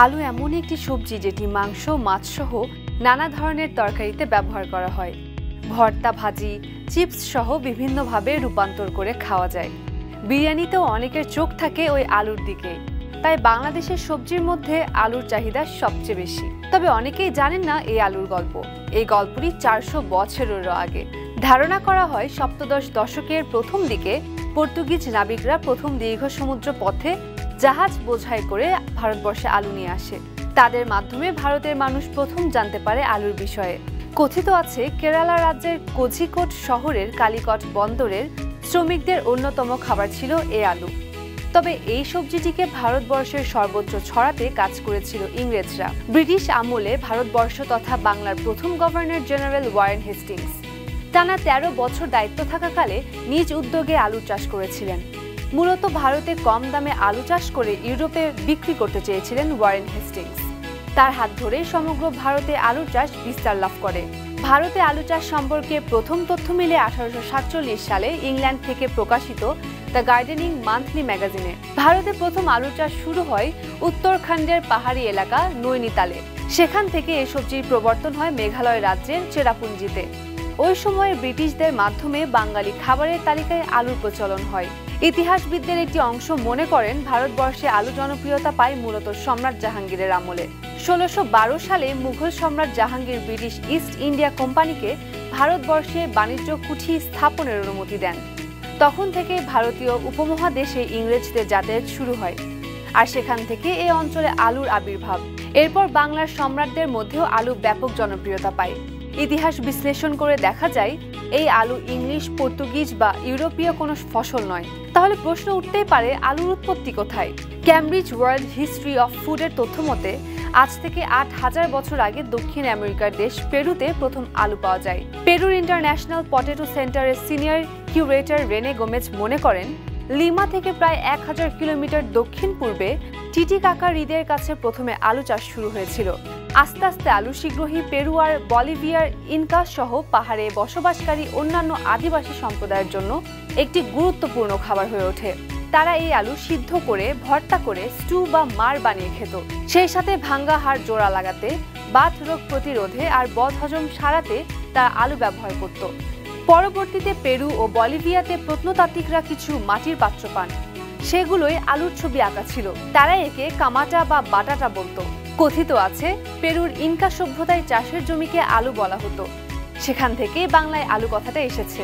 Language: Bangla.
আলু এমন একটি সবজি যেটি মাংস, মাছ সহ নানা ধরনের তরকারিতে ব্যবহার করা হয়। ভর্তা, ভাজি, চিপস সহ বিভিন্নভাবে রূপান্তর করে খাওয়া যায়। বিরিয়ানিতেও অনেকের চোখ থাকে ওই আলুর দিকে। তাই বাংলাদেশের সবজির মধ্যে আলুর চাহিদা সবচেয়ে বেশি। তবে অনেকেই জানেন না এই আলুর গল্প। এই গল্পটি 400 বছরেরও আগে। ধারণা করা হয় সপ্তদশ দশকের প্রথম দিকে পর্তুগিজ নাবিকরা প্রথম দীর্ঘ সমুদ্র পথে জাহাজ বোঝাই করে ভারতবর্ষে আলু নিয়ে আসে। তাদের মাধ্যমে ভারতের মানুষ প্রথম জানতে পারে আলুর বিষয়ে। কথিত আছে কেরালা রাজ্যের কোঝিকোড শহরের কালিকট বন্দরের শ্রমিকদের অন্যতম খাবার ছিল এই আলু। তবে এই সবজিটিকে ভারতবর্ষের সর্বত্র ছড়াতে কাজ করেছিল ইংরেজরা। ব্রিটিশ আমলে ভারতবর্ষ তথা বাংলার প্রথম গভর্নর জেনারেল ওয়ারেন হেস্টিংস টানা 13 বছর দায়িত্ব থাকাকালে নিজ উদ্যোগে আলু চাষ করেছিলেন। মূলত ভারতে কম দামে আলু চাষ করে ইউরোপে বিক্রি করতে চেয়েছিলেন ওয়ারেন হেস্টিংস। তার হাত ধরেই সমগ্র ভারতে আলু চাষ বিস্তার লাভ করে। ভারতে আলু চাষ সম্পর্কে প্রথম তথ্য মিলে 1847 সালে ইংল্যান্ড থেকে প্রকাশিত দ্য গার্ডেনিং মান্থলি ম্যাগাজিনে। ভারতে প্রথম আলু চাষ শুরু হয় উত্তরাখণ্ডের পাহাড়ি এলাকা নৈনিতালে। সেখান থেকে এই সবজির প্রবর্তন হয় মেঘালয় রাজ্যের চেরাপুঞ্জিতে। ওই সময়ে ব্রিটিশদের মাধ্যমে বাঙালি খাবারের তালিকায় আলুর প্রচলন হয়। ইতিহাসবিদদের একটি অংশ মনে করেন ভারতবর্ষে আলু জনপ্রিয়তা পায় মূলত সম্রাট জাহাঙ্গীরের আমলে। 1612 সালে মুঘল সম্রাট জাহাঙ্গীর ব্রিটিশ ইস্ট ইন্ডিয়া কোম্পানিকে ভারতবর্ষে বাণিজ্য কুঠি স্থাপনের অনুমতি দেন। তখন থেকে ভারতীয় উপমহাদেশে ইংরেজদের যাতায়াত শুরু হয়, আর সেখান থেকে এই অঞ্চলে আলুর আবির্ভাব। এরপর বাংলার সম্রাটদের মধ্যেও আলু ব্যাপক জনপ্রিয়তা পায়। ইতিহাস বিশ্লেষণ করে দেখা যায় এই আলু ইংলিশ, পর্তুগিজ বা ইউরোপীয় কোনো ফসল নয়। তাহলে প্রশ্ন উঠতেই পারে আলুর উৎপত্তি কোথায়? ক্যামব্রিজ ওয়ার্ল্ড হিস্ট্রি অফ ফুডের তথ্য মতে আজ থেকে 8000 বছর আগে দক্ষিণ আমেরিকার দেশ পেরুতে প্রথম আলু পাওয়া যায়। পেরুর ইন্টারন্যাশনাল পটেটো সেন্টারের সিনিয়র কিউরেটর রেনে গোমেজ মনে করেন লিমা থেকে প্রায় 1000 কিলোমিটার দক্ষিণ পূর্বে টিটিকাকা হ্রদের কাছে প্রথমে আলু চাষ শুরু হয়েছিল। আস্তে আস্তে আলু শীঘ্রই পেরু আর বলিভিয়ার ইনকা সহ পাহাড়ে বসবাসকারী অন্যান্য আদিবাসী সম্প্রদায়ের জন্য একটি গুরুত্বপূর্ণ খাবার হয়ে ওঠে। তারা এই আলু সিদ্ধ করে, ভর্তা করে, স্টু বা মার বানিয়ে খেত। সেই সাথে ভাঙ্গা হাড় জোড়া লাগাতে, বাত রোগ প্রতিরোধে আর বদহজম সারাতে তারা আলু ব্যবহার করত। পরবর্তীতে পেরু ও বলিভিয়াতে প্রত্নতাত্ত্বিকরা কিছু মাটির পাত্র পান। সেগুলোই আলুর ছবি আঁকা ছিল। তারা একে কামাটা বা বাটাটা বলতো। কথিত আছে পেরুর ইনকা সভ্যতায় চাষের জমিকে আলু বলা হতো। সেখান থেকেই বাংলায় আলু কথাটা এসেছে।